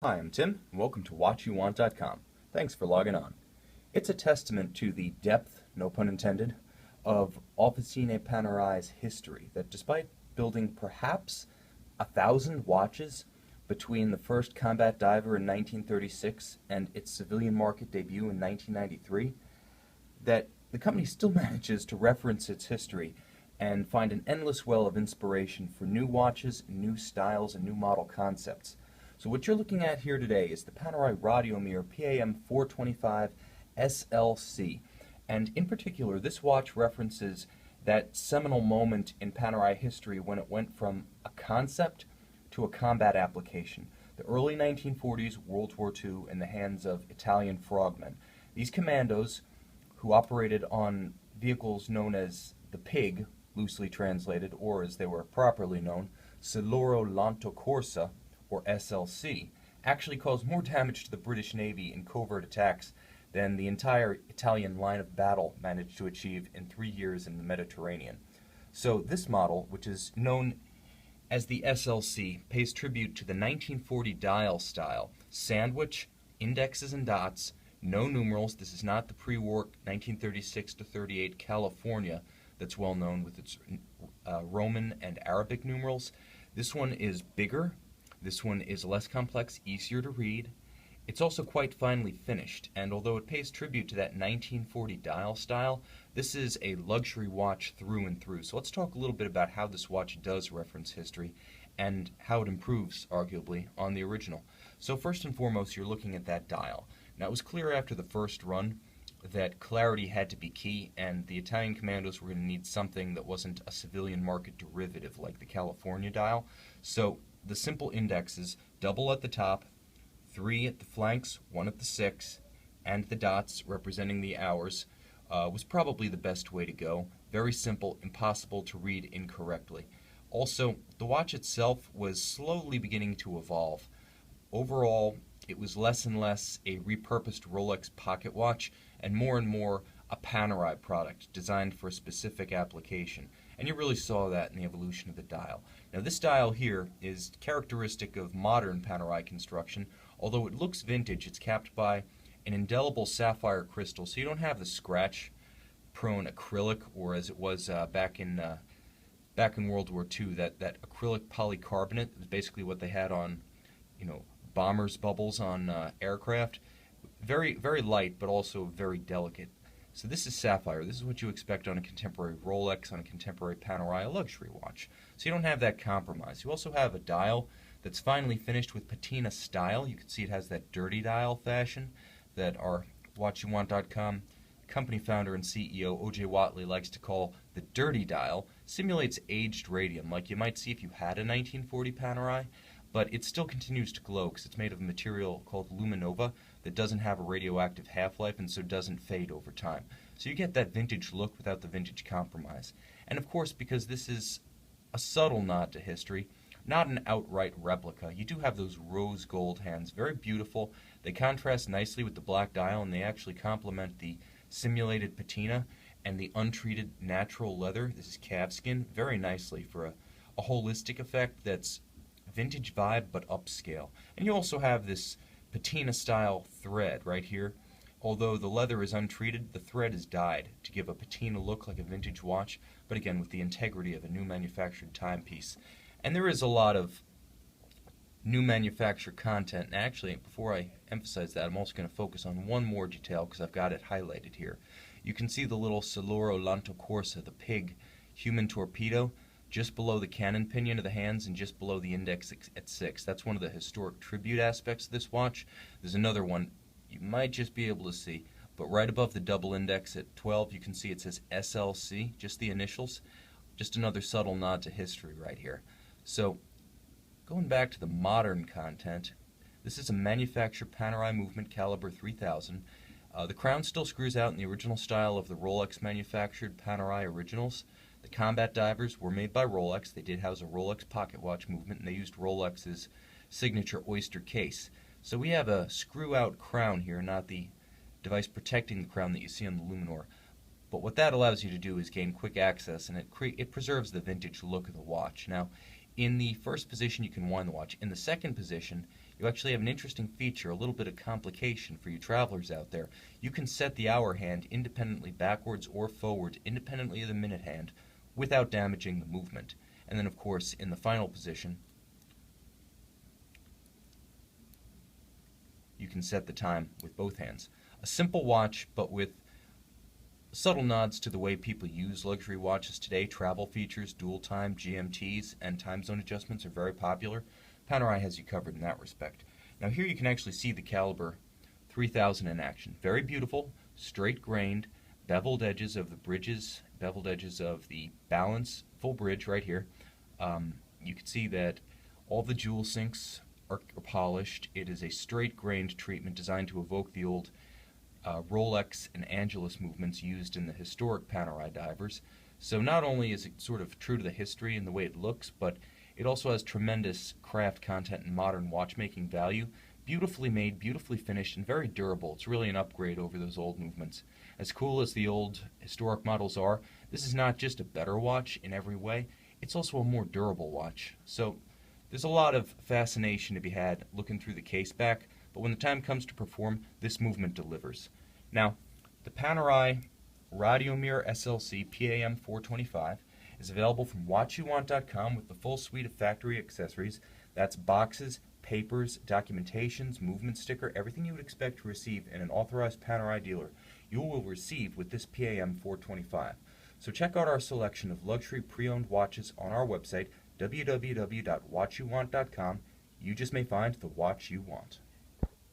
Hi, I'm Tim, and welcome to WatchYouWant.com. Thanks for logging on. It's a testament to the depth, no pun intended, of Officine Panerai's history that despite building perhaps 1,000 watches between the first combat diver in 1936 and its civilian market debut in 1993, that the company still manages to reference its history and find an endless well of inspiration for new watches, new styles, and new model concepts. So what you're looking at here today is the Panerai Radiomir PAM 425 S.L.C. And in particular, this watch references that seminal moment in Panerai history when it went from a concept to a combat application. The early 1940s, World War II, in the hands of Italian frogmen. These commandos, who operated on vehicles known as the Pig, loosely translated, or as they were properly known, Siluro Lenta Corsa, or S.L.C., actually caused more damage to the British Navy in covert attacks than the entire Italian line of battle managed to achieve in 3 years in the Mediterranean. So this model, which is known as the S.L.C., pays tribute to the 1940 dial style, sandwich, indexes and dots, no numerals. This is not the pre-war 1936 to 38 California that's well known with its Roman and Arabic numerals. This one is bigger. This one is less complex, easier to read. It's also quite finely finished, and although it pays tribute to that 1940 dial style, this is a luxury watch through and through. So let's talk a little bit about how this watch does reference history and how it improves, arguably, on the original. So first and foremost, you're looking at that dial. Now, it was clear after the first run that clarity had to be key, and the Italian commandos were going to need something that wasn't a civilian market derivative like the California dial. So the simple indexes, double at the top, 3 at the flanks, 1 at the 6, and the dots representing the hours, was probably the best way to go. Very simple, impossible to read incorrectly. Also, the watch itself was slowly beginning to evolve. Overall, it was less and less a repurposed Rolex pocket watch and more a Panerai product designed for a specific application. And you really saw that in the evolution of the dial. Now this dial here is characteristic of modern Panerai construction. Although it looks vintage, it's capped by an indelible sapphire crystal, so you don't have the scratch-prone acrylic, or as it was back in World War II, that acrylic polycarbonate is basically what they had on, bombers' bubbles on aircraft. Very, very light, but also very delicate. So this is sapphire. This is what you expect on a contemporary Rolex, on a contemporary Panerai, a luxury watch. So you don't have that compromise. You also have a dial that's finely finished with patina style. You can see it has that dirty dial fashion that our WatchYouWant.com company founder and CEO O.J. Watley likes to call the dirty dial. Simulates aged radium, like you might see if you had a 1940 Panerai, but it still continues to glow because it's made of a material called luminova that doesn't have a radioactive half-life and so doesn't fade over time. So you get that vintage look without the vintage compromise. And of course, because this is a subtle nod to history, not an outright replica, you do have those rose gold hands, very beautiful. They contrast nicely with the black dial, and they actually complement the simulated patina and the untreated natural leather. This is calfskin, very nicely for a holistic effect that's vintage vibe but upscale. And you also have this patina style thread right here. Although the leather is untreated, the thread is dyed to give a patina look like a vintage watch, but again with the integrity of a new manufactured timepiece. And there is a lot of new manufactured content. And actually, before I emphasize that, I'm also going to focus on one more detail because I've got it highlighted here. You can see the little Siluro Lenta Corsa, the Pig human torpedo, just below the cannon pinion of the hands and just below the index at 6. That's one of the historic tribute aspects of this watch. There's another one you might just be able to see, but right above the double index at 12 you can see it says S.L.C, just the initials. Just another subtle nod to history right here. So going back to the modern content, this is a manufactured Panerai movement caliber 3000. The crown still screws out in the original style of the Rolex manufactured Panerai originals. The combat divers were made by Rolex. They did house a Rolex pocket watch movement, and they used Rolex's signature oyster case. So we have a screw-out crown here, not the device protecting the crown that you see on the Luminor. But what that allows you to do is gain quick access, and it preserves the vintage look of the watch. Now, in the first position, you can wind the watch. In the second position, you actually have an interesting feature, a little bit of complication for you travelers out there. You can set the hour hand independently backwards or forward, independently of the minute hand, without damaging the movement. And then, of course, in the final position, you can set the time with both hands. A simple watch, but with subtle nods to the way people use luxury watches today. Travel features, dual time, GMTs, and time zone adjustments are very popular. Panerai has you covered in that respect. Now here you can actually see the caliber 3000 in action. Very beautiful, straight grained, beveled edges of the bridges, beveled edges of the balance, full bridge right here. You can see that all the jewel sinks are polished. It is a straight grained treatment designed to evoke the old Rolex and Angelus movements used in the historic Panerai divers. So not only is it sort of true to the history and the way it looks, but it also has tremendous craft content and modern watchmaking value. Beautifully made, beautifully finished, and very durable. It's really an upgrade over those old movements. As cool as the old historic models are, this is not just a better watch in every way, it's also a more durable watch. So there's a lot of fascination to be had looking through the case back, but when the time comes to perform, this movement delivers. Now, the Panerai Radiomir S.L.C. PAM 425 is available from watchyouwant.com with the full suite of factory accessories. That's boxes, papers, documentations, movement sticker, everything you would expect to receive in an authorized Panerai dealer, you will receive with this PAM 425. So check out our selection of luxury pre-owned watches on our website, www.watchyouwant.com. You just may find the watch you want.